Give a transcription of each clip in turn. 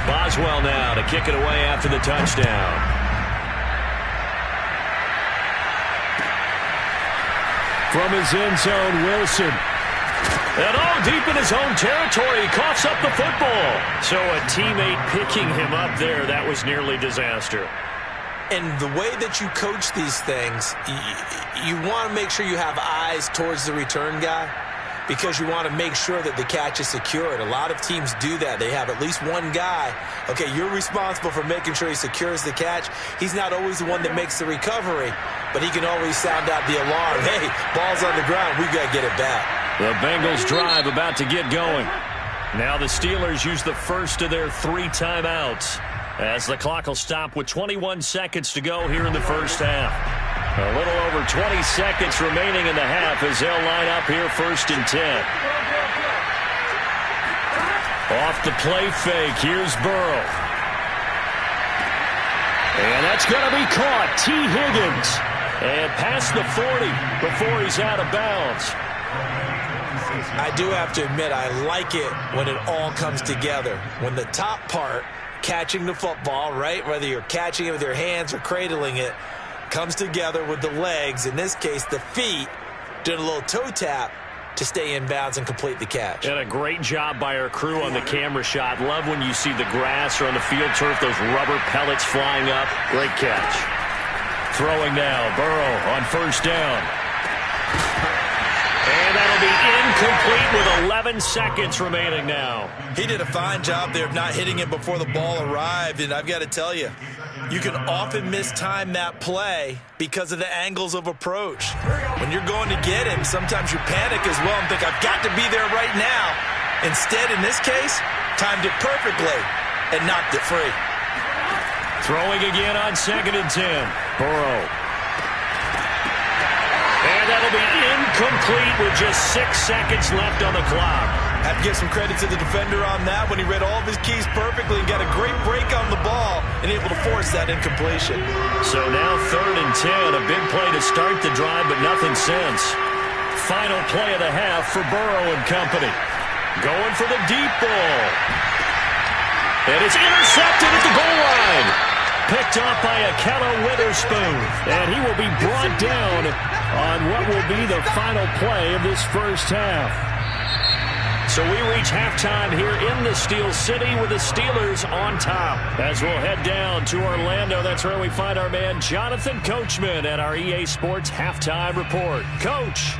Boswell now to kick it away after the touchdown. From his end zone, Wilson. And deep in his own territory, he coughs up the football. So a teammate picking him up there, that was nearly disaster. And the way that you coach these things, you want to make sure you have eyes towards the return guy because you want to make sure that the catch is secured. A lot of teams do that. They have at least one guy. Okay, you're responsible for making sure he secures the catch. He's not always the one that makes the recovery, but he can always sound out the alarm. Hey, ball's on the ground. We got to get it back. The Bengals drive about to get going. Now the Steelers use the first of their 3 timeouts as the clock will stop with 21 seconds to go here in the first half. A little over 20 seconds remaining in the half as they'll line up here 1st and 10. Off the play fake, here's Burrow. And that's going to be caught. T. Higgins. And past the 40 before he's out of bounds. I do have to admit, I like it when it all comes together. When the top part, catching the football, right, whether you're catching it with your hands or cradling it, comes together with the legs, in this case the feet, doing a little toe tap to stay in bounds and complete the catch. And a great job by our crew on the camera shot. Love when you see the grass or on the field turf, those rubber pellets flying up. Great catch. Throwing now, Burrow on 1st down. And that'll be incomplete with 11 seconds remaining now. He did a fine job there of not hitting it before the ball arrived, and I've got to tell you, you can often mistime that play because of the angles of approach. When you're going to get him, sometimes you panic as well and think, I've got to be there right now. Instead, in this case, timed it perfectly and knocked it free. Throwing again on 2nd and 10. Burrow. And that'll be incomplete with just 6 seconds left on the clock. Have to give some credit to the defender on that when he read all of his keys perfectly and got a great break on the ball and able to force that incompletion. So now 3rd and 10, a big play to start the drive, but nothing since. Final play of the half for Burrow and company. Going for the deep ball. And it's intercepted at the goal line. Picked up by Ahkello Witherspoon. And he will be brought down on what will be the final play of this first half. So we reach halftime here in the Steel City with the Steelers on top. As we'll head down to Orlando, that's where we find our man Jonathan Coachman at our EA Sports Halftime Report. Coach.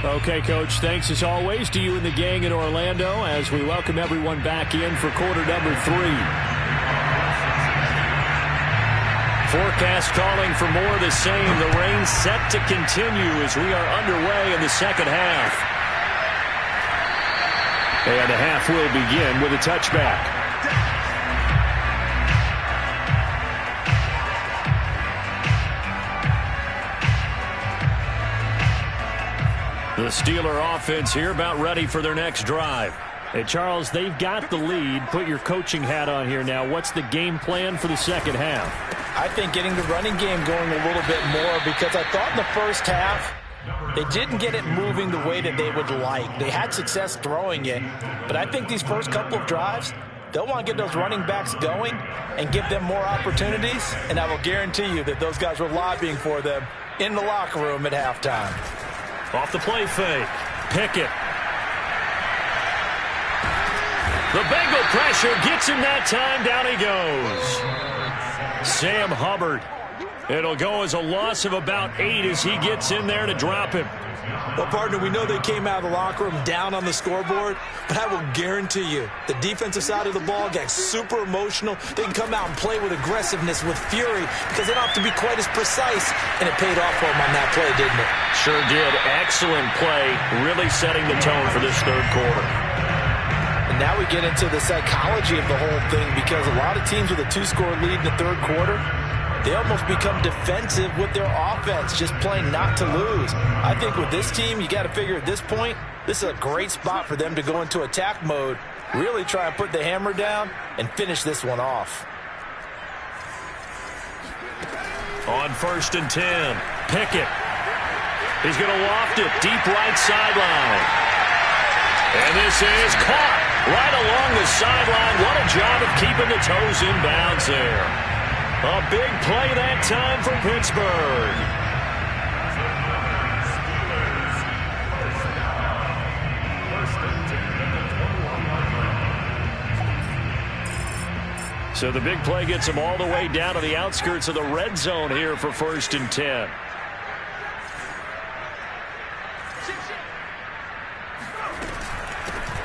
Okay, Coach, thanks as always to you and the gang in Orlando as we welcome everyone back in for quarter number 3. Forecast calling for more of the same. The rain set to continue as we are underway in the second half. And the half will begin with a touchback. The Steeler offense here about ready for their next drive. Hey, Charles, they've got the lead. Put your coaching hat on here now. What's the game plan for the second half? I think getting the running game going a little bit more because I thought in the first half they didn't get it moving the way that they would like. They had success throwing it, but I think these first couple of drives, they'll want to get those running backs going and give them more opportunities, and I will guarantee you that those guys were lobbying for them in the locker room at halftime. Off the play fake. Pickett. The Bengal pressure gets him that time. Down he goes. Sam Hubbard. It'll go as a loss of about 8 as he gets in there to drop him. Well, partner, we know they came out of the locker room down on the scoreboard, but I will guarantee you the defensive side of the ball got super emotional. They can come out and play with aggressiveness, with fury, because they don't have to be quite as precise, and it paid off for them on that play, didn't it? Sure did. Excellent play, really setting the tone for this third quarter. And now we get into the psychology of the whole thing because a lot of teams with a 2-score lead in the third quarter, they almost become defensive with their offense, just playing not to lose. I think with this team, you got to figure at this point, this is a great spot for them to go into attack mode, really try and put the hammer down and finish this one off. On 1st and 10, Pickett. He's going to loft it deep right sideline. And this is caught right along the sideline. What a job of keeping the toes in bounds there. A big play that time for Pittsburgh. So the big play gets them all the way down to the outskirts of the red zone here for 1st and 10.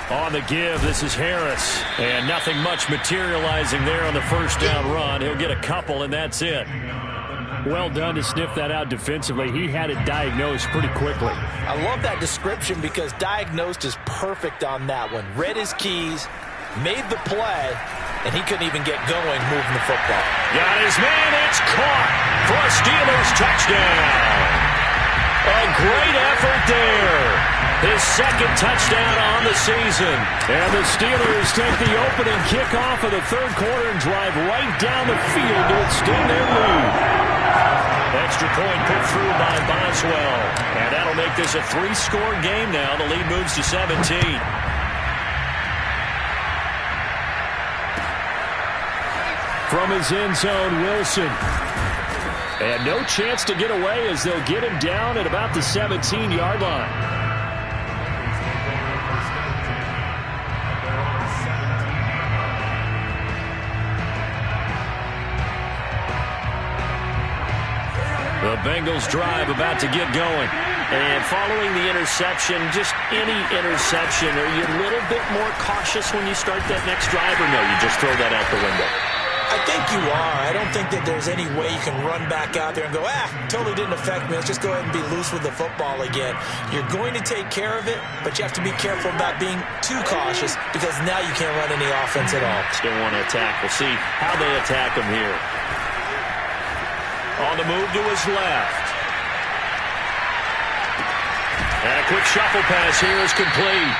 On the give, this is Harris. And nothing much materializing there on the first down run. He'll get a couple, and that's it. Well done to sniff that out defensively. He had it diagnosed pretty quickly. I love that description because diagnosed is perfect on that one. Read his keys, made the play, and he couldn't even get going moving the football. Got his man. It's caught for a Steelers touchdown. A great effort there. His second touchdown on the season. And the Steelers take the opening kickoff of the third quarter and drive right down the field to extend their lead. Extra point put through by Boswell. And that'll make this a 3-score game now. The lead moves to 17. From his end zone, Wilson. And no chance to get away as they'll get him down at about the 17-yard line. The Bengals drive about to get going. And following the interception, just any interception, are you a little bit more cautious when you start that next drive, or no, you just throw that out the window? I think you are. I don't think that there's any way you can run back out there and go, totally didn't affect me. Let's just go ahead and be loose with the football again. You're going to take care of it, but you have to be careful about being too cautious because now you can't run any offense at all. Still want to attack. We'll see how they attack him here. On the move to his left. And a quick shuffle pass here is complete.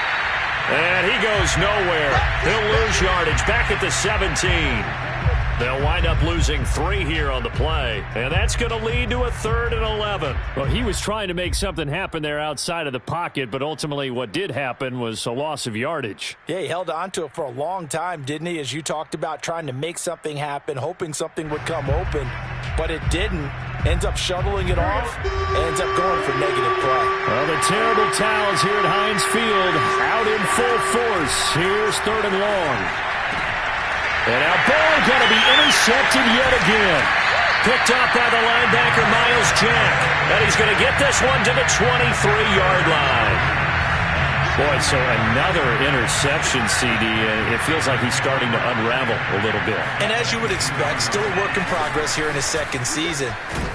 And he goes nowhere. He'll lose yardage back at the 17. They'll wind up losing 3 here on the play, and that's going to lead to a 3rd and 11. Well, he was trying to make something happen there outside of the pocket, but ultimately what did happen was a loss of yardage. Yeah, he held on to it for a long time, didn't he? As you talked about, trying to make something happen, hoping something would come open, but it didn't. Ends up shoveling it off, ends up going for negative play. Well, the terrible towels here at Heinz Field out in full force. Here's 3rd and long. And our ball going to be intercepted yet again. Picked up by the linebacker, Miles Jack. And he's going to get this one to the 23-yard line. Boy, so another interception, CD. It feels like he's starting to unravel a little bit. And as you would expect, still a work in progress here in his second season.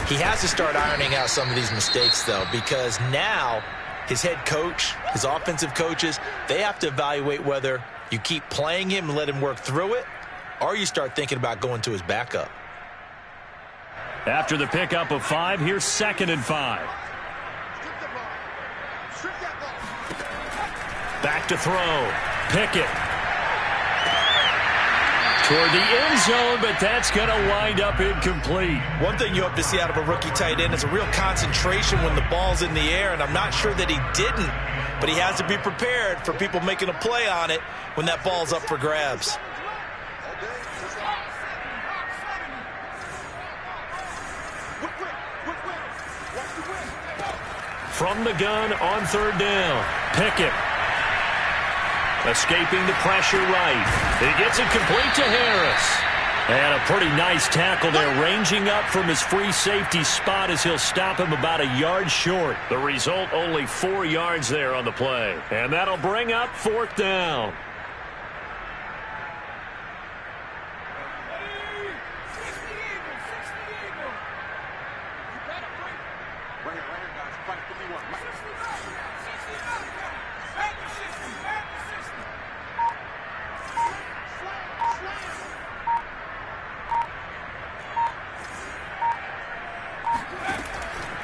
He has to start ironing out some of these mistakes, though, because now his head coach, his offensive coaches, they have to evaluate whether you keep playing him and let him work through it, or you start thinking about going to his backup. After the pickup of 5, here's 2nd and 5. Back to throw. Pickett. Toward the end zone, but that's going to wind up incomplete. One thing you hope to see out of a rookie tight end is a real concentration when the ball's in the air, and I'm not sure that he didn't, but he has to be prepared for people making a play on it when that ball's up for grabs. From the gun on 3rd down. Pickett. Escaping the pressure right. He gets it complete to Harris. And a pretty nice tackle there, ranging up from his free safety spot as he'll stop him about a yard short. The result, only 4 yards there on the play. And that'll bring up 4th down.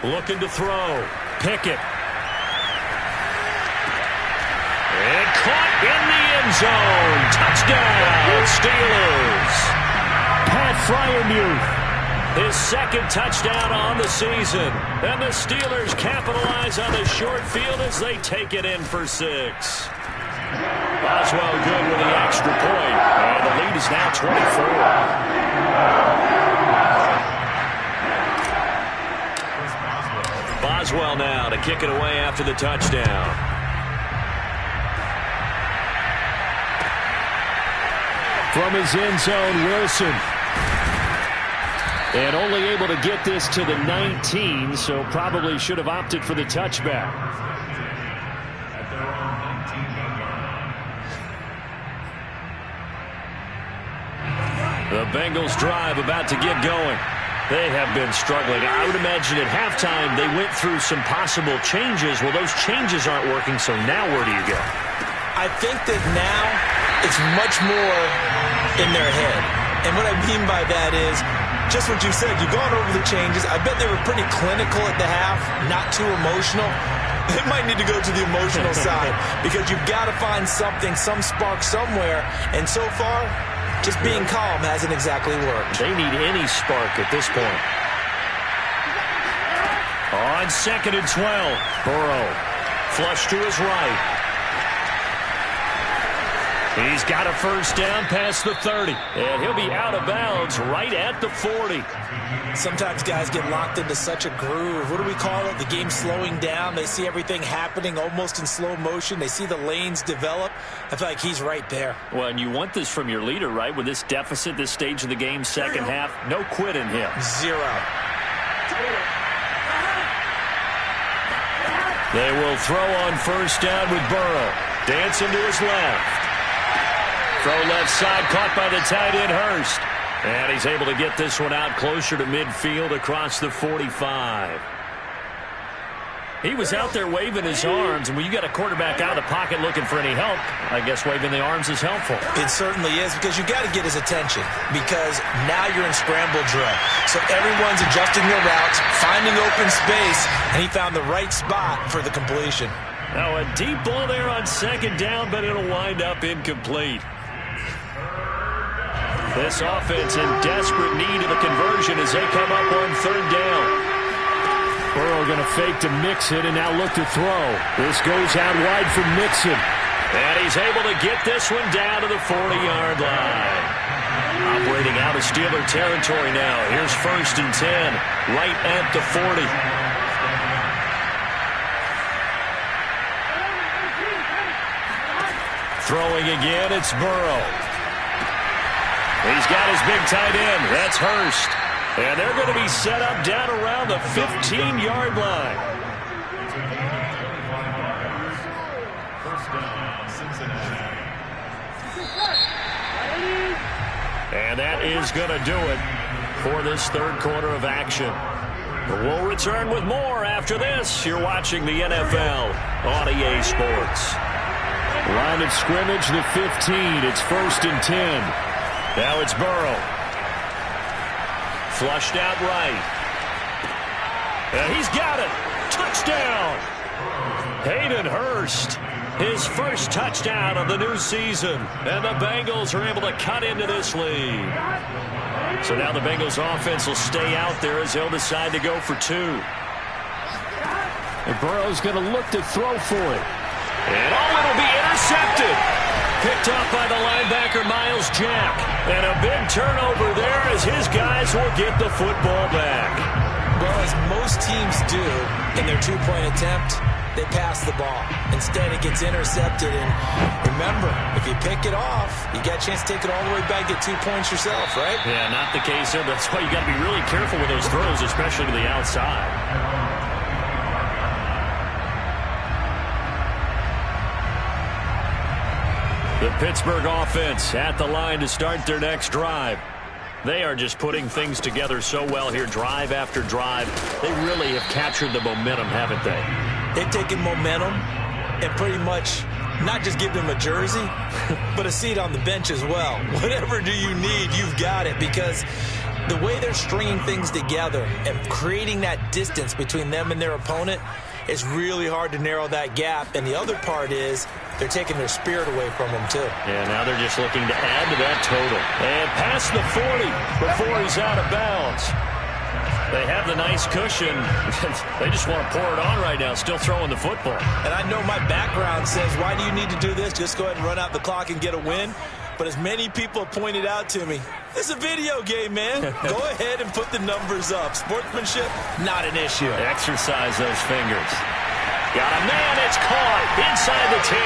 Looking to throw. Pickett. And caught in the end zone. Touchdown, Steelers. Pat Freiermuth. His 2nd touchdown on the season. And the Steelers capitalize on the short field as they take it in for 6. Boswell good with the extra point, and the lead is now 24. Boswell now to kick it away after the touchdown. From his end zone, Wilson. And only able to get this to the 19, so probably should have opted for the touchback. The Bengals drive about to get going. They have been struggling. I would imagine at halftime they went through some possible changes. Well, those changes aren't working, so now where do you go? I think that now it's much more in their head. And what I mean by that is just what you said. You've gone over the changes. I bet they were pretty clinical at the half, not too emotional. They might need to go to the emotional side because you've got to find something, some spark somewhere. And so far, just being calm hasn't exactly worked. They need any spark at this point. On 2nd and 12, Burrow flush to his right. He's got a first down past the 30, and he'll be out of bounds right at the 40. Sometimes guys get locked into such a groove. What do we call it? The game slowing down. They see everything happening almost in slow motion. They see the lanes develop. I feel like he's right there. Well, and you want this from your leader, right? With this deficit, this stage of the game, second half, no quit in him. Zero. They will throw on first down with Burrow. Dancing to his left. Throw left side, caught by the tight end, Hurst. And he's able to get this one out closer to midfield across the 45. He was out there waving his arms, and when you got a quarterback out of the pocket looking for any help, I guess waving the arms is helpful. It certainly is, because you got to get his attention, because now you're in scramble drill. So everyone's adjusting their routes, finding open space, and he found the right spot for the completion. Now a deep ball there on second down, but it'll wind up incomplete. This offense in desperate need of a conversion as they come up on third down. Burrow going to fake to Mixon and now look to throw. This goes out wide for Mixon. And he's able to get this one down to the 40-yard line. Operating out of Steeler territory now. Here's 1st and 10, right at the 40. Throwing again, it's Burrow. He's got his big tight end. That's Hurst. And they're going to be set up down around the 15-yard line. And that is going to do it for this third quarter of action. We'll return with more after this. You're watching the NFL on EA Sports. Line of scrimmage, the 15. It's 1st and 10. Now it's Burrow. Flushed out right. And he's got it. Touchdown. Hayden Hurst. His first touchdown of the new season. And the Bengals are able to cut into this lead. So now the Bengals offense will stay out there as they'll decide to go for 2. And Burrow's going to look to throw for it. And it'll be intercepted. Picked up by the linebacker, Miles Jack. And a big turnover there as his guys will get the football back. Well, as most teams do in their two-point attempt, they pass the ball. Instead, it gets intercepted. And remember, if you pick it off, you got a chance to take it all the way back, get 2 points yourself, right? Yeah, not the case there. That's why you got to be really careful with those throws, especially to the outside. The Pittsburgh offense at the line to start their next drive. They are just putting things together so well here, drive after drive. They really have captured the momentum, haven't they? They've taken momentum and pretty much not just give them a jersey, but a seat on the bench as well. Whatever do you need, you've got it, because the way they're stringing things together and creating that distance between them and their opponent, it's really hard to narrow that gap. And the other part is they're taking their spirit away from them, too. Yeah, now they're just looking to add to that total. And past the 40 before he's out of bounds. They have the nice cushion. They just want to pour it on right now, still throwing the football. And I know my background says, why do you need to do this? Just go ahead and run out the clock and get a win. But as many people have pointed out to me, it's a video game, man. Go ahead and put the numbers up. Sportsmanship, not an issue. Exercise those fingers. Got a man, it's caught inside the 10.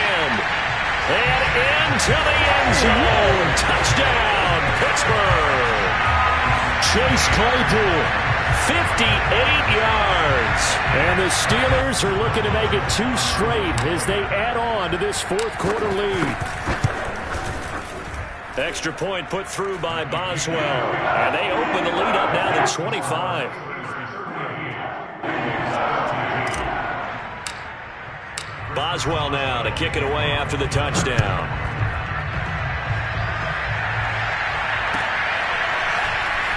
And into the end zone. Touchdown, Pittsburgh. Chase Claypool, 58 yards. And the Steelers are looking to make it 2 straight as they add on to this fourth quarter lead. Extra point put through by Boswell. And they open the lead up now to 25. Boswell now to kick it away after the touchdown.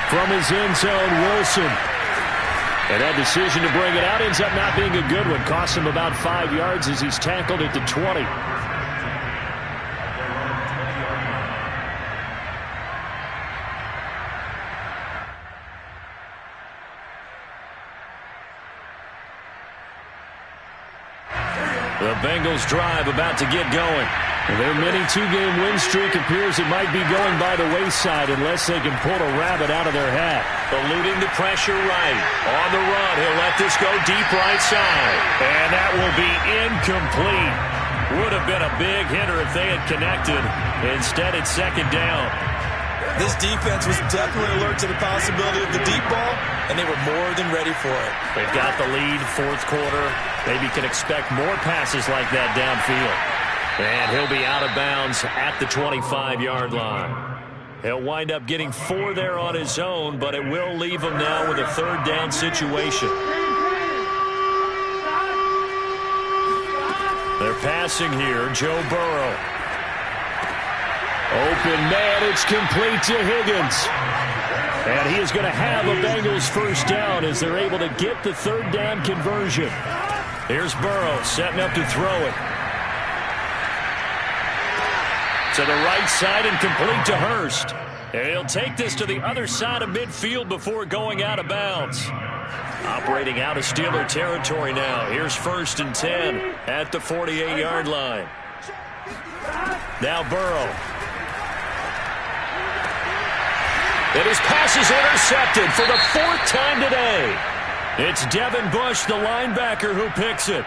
From his end zone, Wilson. And that decision to bring it out ends up not being a good one. Costs him about 5 yards as he's tackled at the 20. The Bengals drive about to get going. Their mini 2-game win streak appears it might be going by the wayside unless they can pull a rabbit out of their hat. Eluding the pressure right. On the run, he'll let this go deep right side. And that will be incomplete. Would have been a big hitter if they had connected. Instead, it's second down. This defense was definitely alert to the possibility of the deep ball, and they were more than ready for it. They've got the lead, fourth quarter. Maybe can expect more passes like that downfield. And he'll be out of bounds at the 25-yard line. He'll wind up getting 4 there on his own, but it will leave him now with a third down situation. They're passing here, Joe Burrow. Open man, it's complete to Higgins. And he is going to have a Bengals first down as they're able to get the third down conversion. Here's Burrow setting up to throw it. To the right side and complete to Hurst. And he'll take this to the other side of midfield before going out of bounds. Operating out of Steeler territory now. Here's 1st and 10 at the 48-yard line. Now Burrow. And his pass is intercepted for the 4th time today. It's Devin Bush, the linebacker, who picks it.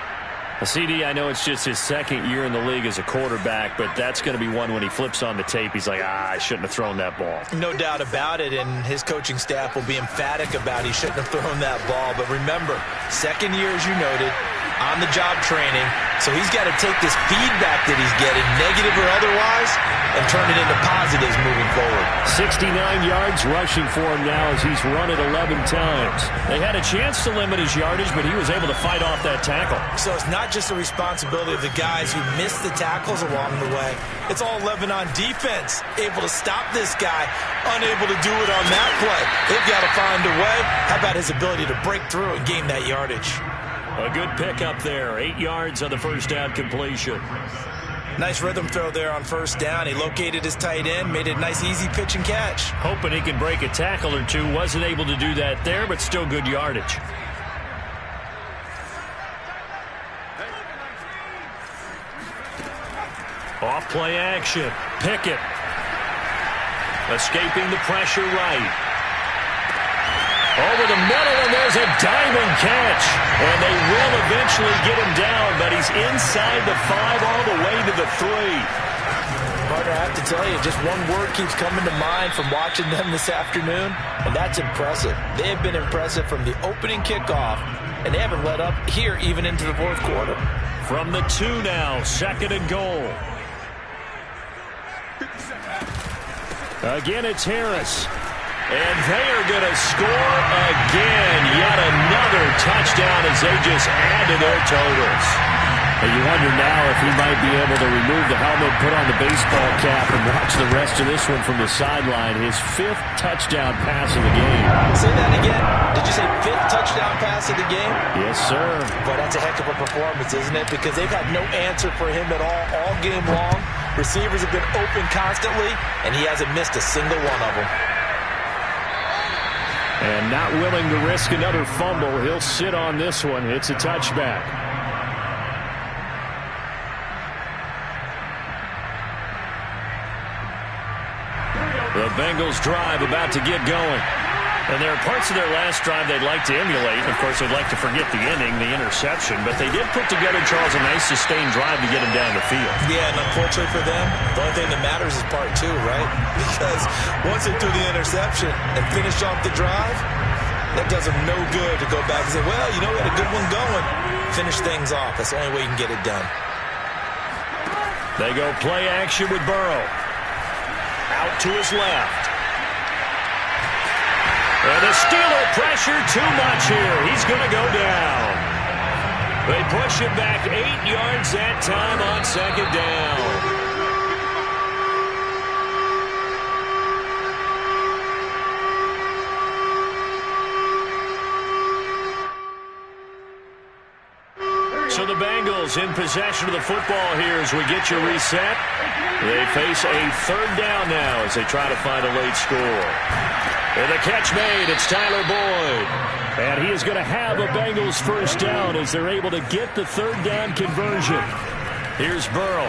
CD, I know it's just his 2nd year in the league as a quarterback, but that's going to be one when he flips on the tape. He's like, I shouldn't have thrown that ball. No doubt about it, and his coaching staff will be emphatic about he shouldn't have thrown that ball. But remember, 2nd year, as you noted, on-the-job training, so he's got to take this feedback that he's getting, negative or otherwise, and turn it into positives moving forward. 69 yards rushing for him now as he's run it 11 times. They had a chance to limit his yardage, but he was able to fight off that tackle. So it's not just the responsibility of the guys who missed the tackles along the way. It's all 11 on defense, able to stop this guy, unable to do it on that play. They've got to find a way. How about his ability to break through and gain that yardage? A good pickup there. 8 yards on the first down completion. Nice rhythm throw there on first down. He located his tight end, made it a nice easy pitch and catch. Hoping he can break a tackle or two. Wasn't able to do that there, but still good yardage. Off play action. Pickett. Escaping the pressure right. Over the middle, and there's a diving catch. And they will eventually get him down, but he's inside the 5 all the way to the 3. Partner, I have to tell you, just one word keeps coming to mind from watching them this afternoon, and that's impressive. They have been impressive from the opening kickoff, and they haven't let up here even into the fourth quarter. From the 2 now, 2nd and goal. Again, it's Harris. And they are going to score again. Yet another touchdown as they just add to their totals. And you wonder now if he might be able to remove the helmet, put on the baseball cap, and watch the rest of this one from the sideline. His 5th touchdown pass of the game. Say that again. Did you say 5th touchdown pass of the game? Yes, sir. Boy, that's a heck of a performance, isn't it? Because they've had no answer for him at all game long. Receivers have been open constantly, and he hasn't missed a single one of them. And not willing to risk another fumble. He'll sit on this one. It's a touchback. The Bengals drive about to get going. And there are parts of their last drive they'd like to emulate. Of course, they'd like to forget the ending, the interception. But they did put together, Charles, a nice sustained drive to get them down the field. Yeah, and unfortunately for them, the only thing that matters is part two, right? Because once they threw the interception and finished off the drive, that does them no good to go back and say, well, you know, we had a good one going. Finish things off. That's the only way you can get it done. They go play action with Burrow. Out to his left. And the Steeler pressure too much here. He's going to go down. They push him back 8 yards that time on second down. So the Bengals in possession of the football here as we get you reset. They face a third down now as they try to find a late score. And the catch made. It's Tyler Boyd. And he is going to have a Bengals first down as they're able to get the third down conversion. Here's Burrow.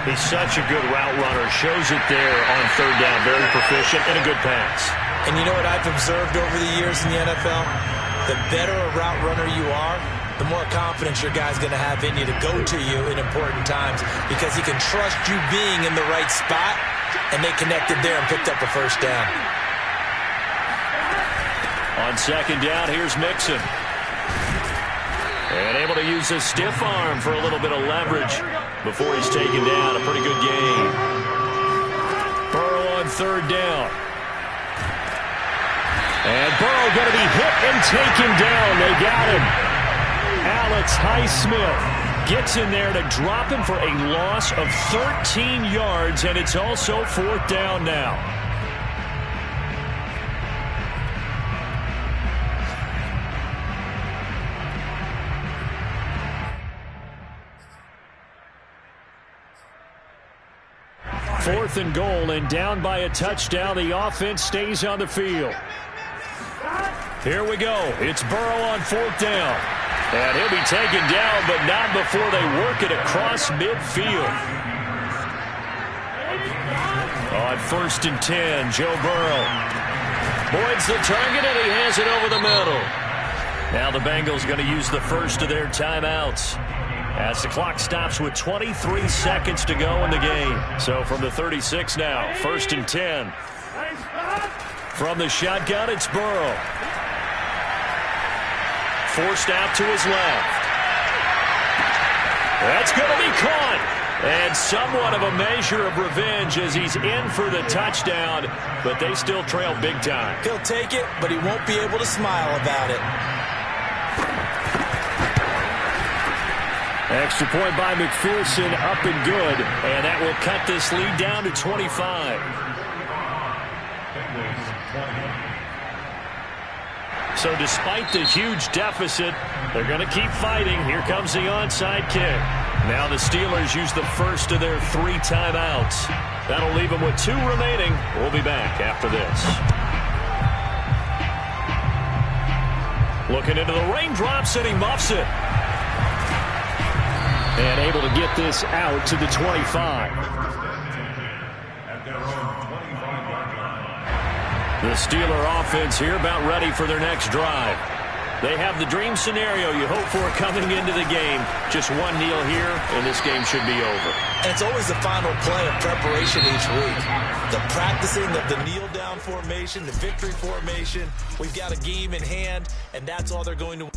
He's such a good route runner. Shows it there on third down. Very proficient and a good pass. And you know what I've observed over the years in the NFL? The better a route runner you are, the more confidence your guy's going to have in you to go to you in important times because he can trust you being in the right spot, and they connected there and picked up a first down. On second down, here's Mixon. And able to use his stiff arm for a little bit of leverage before he's taken down. A pretty good gain. Burrow on third down. And Burrow going to be hit and taken down. They got him. Alex Highsmith gets in there to drop him for a loss of 13 yards, and it's also fourth down now. Fourth and goal, and down by a touchdown. The offense stays on the field. Here we go. It's Burrow on fourth down. And he'll be taken down, but not before they work it across midfield. On first and 10, Joe Burrow. Boyd's the target, and he has it over the middle. Now the Bengals going to use the first of their timeouts as the clock stops with 23 seconds to go in the game. So from the 36 now, first and 10. From the shotgun, it's Burrow. Forced out to his left. That's going to be caught. And somewhat of a measure of revenge as he's in for the touchdown, but they still trail big time. He'll take it, but he won't be able to smile about it. Extra point by McPherson, up and good. And that will cut this lead down to 25. So despite the huge deficit, they're going to keep fighting. Here comes the onside kick. Now the Steelers use the first of their 3 timeouts. That'll leave them with 2 remaining. We'll be back after this. Looking into the raindrops, and he muffs it. And able to get this out to the 25. The Steeler offense here about ready for their next drive. They have the dream scenario you hope for coming into the game. Just one kneel here, and this game should be over. And it's always the final play of preparation each week. The practicing of the kneel-down formation, the victory formation. We've got a game in hand, and that's all they're going to